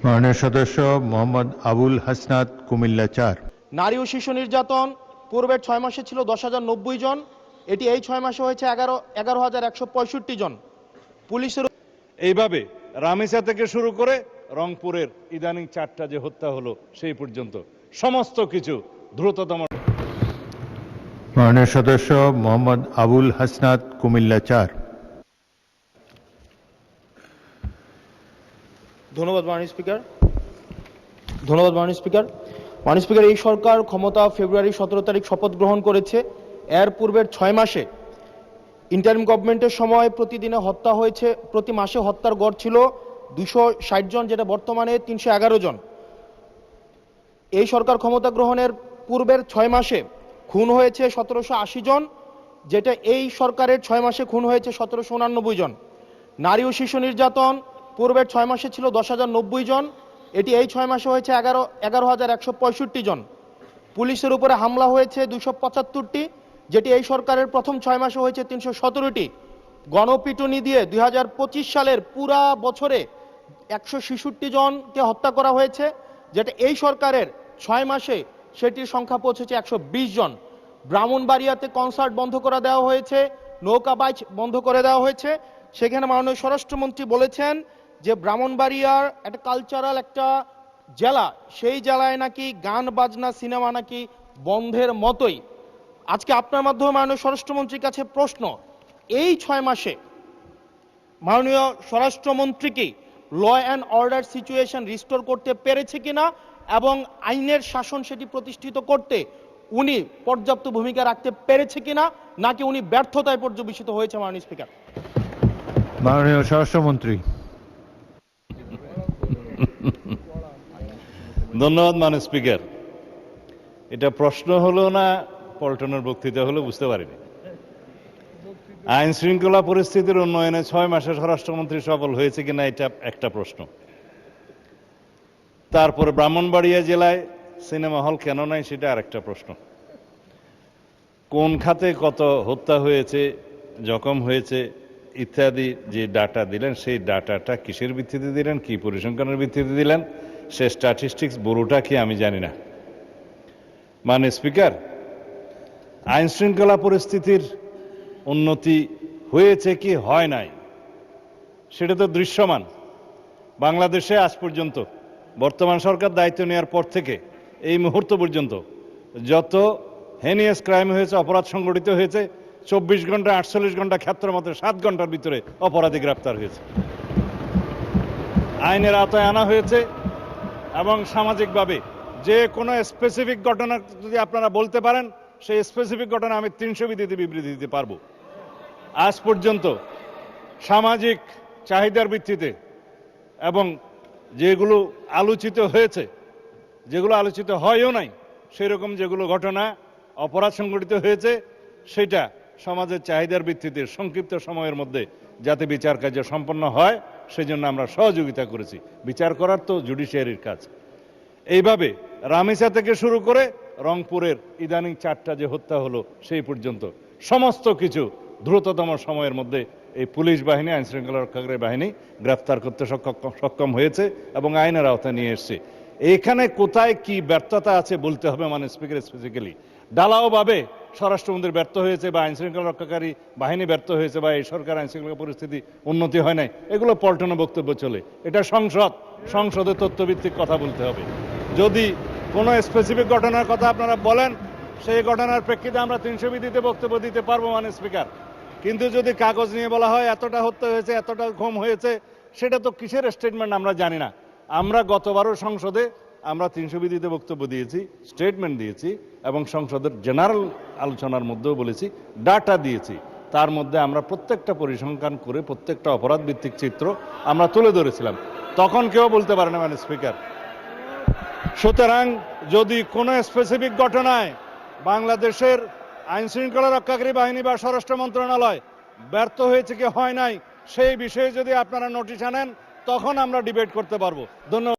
মাননীয় সদস্য মোহাম্মদ আবুল হাসনাত, কুমিল্লা ৪। নারী ও শিশু নির্যাতন পূর্বের ৬ মাসে ছিল ১০,০৯০ জন, এটি এই ৬ মাসে হয়েছে ১১,১৬৫ জন। পুলিশের এইভাবে রামেসা থেকে শুরু করে রংপুরের ইদানিং ৪টা যে হত্যা হলো সেই পর্যন্ত সমস্ত কিছু দ্রুততম। মাননীয় সদস্য মোহাম্মদ আবুল হাসনাত, কুমিল্লা ৪। ধন্যবাদ মাননীয় স্পিকার। মাননীয় স্পিকার, এই সরকার ক্ষমতা ফেব্রুয়ারি ১৭ তারিখ শপথ গ্রহণ করেছে। এর পূর্বের ৬ মাসে ইন্টারিম গভর্নমেন্টের সময় প্রতিদিনে হত্যা হয়েছে, প্রতি মাসে হত্যার গড় ছিল ২৬০ জন, যেটা বর্তমানে ৩১১ জন। এই সরকার ক্ষমতা গ্রহণের পূর্বের ৬ মাসে খুন হয়েছে ১৭৮০ জন, যেটা এই সরকারের ৬ মাসে খুন হয়েছে ১৭৮৯ জন। নারী ও শিশু নির্যাতন পূর্বের ৬ মাসে ছিল ১০,০৯০ জন, এটি এই ৬ মাসে হয়েছে ১১,১৬৫ জন। পুলিশের উপরে হামলা হয়েছে ২৭৫টি, যেটি এই সরকারের প্রথম ৬ মাসে হয়েছে ৩১৭টি। গণপিটুনি দিয়ে ২০২৫ সালের পুরা বছরে ১৬৬ জনকে হত্যা করা হয়েছে, যেটা এই সরকারের ৬ মাসে সেটির সংখ্যা পৌঁছেছে ১২০ জন। ব্রাহ্মণবাড়িয়াতে কনসার্ট বন্ধ করে দেওয়া হয়েছে, নৌকাবাজ বন্ধ করে দেওয়া হয়েছে। সেখানে মাননীয় স্বরাষ্ট্রমন্ত্রী বলেছেন যে ব্রাহ্মণবাড়িয়ার একটা কালচারাল একটা জেলা, সেই জেলায় নাকি গান বাজনা সিনেমা নাকি বন্ধের মতোই। আজকে আপনার মাধ্যমে মাননীয় স্বরাষ্ট্রমন্ত্রীর কাছে প্রশ্ন, এই ৬ মাসে মাননীয় স্বরাষ্ট্রমন্ত্রী কি law and order situation restore করতে পেরেছে কিনা এবং আইনের শাসন সেটি প্রতিষ্ঠিত করতে উনি পর্যাপ্ত ভূমিকা রাখতে পেরেছে কিনা, নাকি উনি ব্যর্থতায় পর্যবেসিত হয়েছে? মাননীয় স্পিকার। মাননীয় স্বরাষ্ট্রমন্ত্রী। ধন্যবাদ মাননীয় স্পিকার। এটা প্রশ্ন হলো না পল্টনের বক্তৃতা হলো বুঝতে পারিনি। আইন শৃঙ্খলা পরিস্থিতির উন্নয়নে ৬ মাসে স্বরাষ্ট্রমন্ত্রী সফল হয়েছে কিনা এটা একটা প্রশ্ন। তারপরে ব্রাহ্মণবাড়িয়া জেলায় সিনেমা হল কেন নাই সেটা আরেকটা প্রশ্ন। কোন খাতে কত হত্যা হয়েছে, জখম হয়েছে ইত্যাদি যে ডাটা দিলেন, সেই ডাটাটা কিসের ভিত্তিতে দিলেন, কি পরিসংখ্যানের ভিত্তিতে দিলেন, সে স্ট্যাটিস্টিক্স বড়টা কি আমি জানি না। মাননীয় স্পিকার, আইন শৃঙ্খলা পরিস্থিতির উন্নতি হয়েছে কি হয় নাই সেটা তো দৃশ্যমান। বাংলাদেশে আজ পর্যন্ত বর্তমান সরকার দায়িত্ব নেওয়ার পর থেকে এই মুহূর্ত পর্যন্ত যত হেনিয়াস ক্রাইম হয়েছে, অপরাধ সংগঠিত হয়েছে, ২৪ ঘন্টা ৪৮ ঘন্টা ক্ষেত্র মতো ৭ ঘন্টার ভিতরে অপরাধী গ্রেপ্তার হয়েছে, আইনের আওতায় আনা হয়েছে। এবং সামাজিকভাবে যে কোনো স্পেসিফিক ঘটনা যদি আপনারা বলতে পারেন, সেই স্পেসিফিক ঘটনা আমি ৩০০ বিধিতে বিবৃতি দিতে পারবো। আজ পর্যন্ত সামাজিক চাহিদার ভিত্তিতে এবং যেগুলো আলোচিত হয়েছে, যেগুলো আলোচিত হয়ও নাই, সেরকম যেগুলো ঘটনা অপরাধ সংগঠিত হয়েছে, সেটা সমাজের চাহিদার ভিত্তিতে সংক্ষিপ্ত সময়ের মধ্যে যাতে বিচার কার্য সম্পন্ন হয় সেজন্য আমরা সহযোগিতা করেছি। বিচার করার তো জুডিশিয়ারির কাজ। এইভাবে রামেসা থেকে শুরু করে রংপুরের ইদানিং ৪টা যে হত্যা হলো সেই পর্যন্ত সমস্ত কিছু দ্রুততম সময়ের মধ্যে এই পুলিশ বাহিনী, আইন শৃঙ্খলা রক্ষাকারী বাহিনী গ্রেফতার করতে সক্ষম হয়েছে এবং আইনের আওতায় নিয়ে এসছে। এখানে কোথায় কি ব্যর্থতা আছে বলতে হবে মাননীয় স্পিকার। স্পেসিফিক্যালি ঢালাওভাবে স্বরাষ্ট্রমন্ত্রী ব্যর্থ হয়েছে বা আইন শৃঙ্খলা রক্ষাকারী বাহিনী ব্যর্থ হয়েছে বা এই সরকার আইন শৃঙ্খলা পরিস্থিতি উন্নতি হয় নাই, এগুলো পল্টনের বক্তব্য চলে। এটা সংসদে তথ্যভিত্তিক কথা বলতে হবে। যদি কোনো স্পেসিফিক ঘটনার কথা আপনারা বলেন, সেই ঘটনার প্রেক্ষিতে আমরা ৩০০ বিধিতে বক্তব্য দিতে পারবো মাননীয় স্পিকার। কিন্তু যদি কাগজ নিয়ে বলা হয় এতটা হত্যা হয়েছে, এতটা ঘুম হয়েছে, সেটা তো কিসের স্টেটমেন্ট আমরা জানি না। আমরা গতবারও সংসদে আমরা ৩০০ বিধিতে বক্তব্য দিয়েছি, স্টেটমেন্ট দিয়েছি এবং সংসদের জেনারেল আলোচনার মধ্যেও বলেছি, ডাটা দিয়েছি। তার মধ্যে আমরা প্রত্যেকটা পরিসংখ্যান করে প্রত্যেকটা অপরাধ ভিত্তিক চিত্র আমরা তুলে ধরেছিলাম। তখন কেউ বলতে পারে না মাননীয় স্পিকার। সুতরাং যদি কোনো স্পেসিফিক ঘটনায় বাংলাদেশের আইন শৃঙ্খলা রক্ষাকারী বাহিনী বা স্বরাষ্ট্র মন্ত্রণালয় ব্যর্থ হয়েছে কি হয় নাই, সেই বিষয়ে যদি আপনারা নোটিশ আনেন, তখন আমরা ডিবেট করতে পারবো। ধন্যবাদ।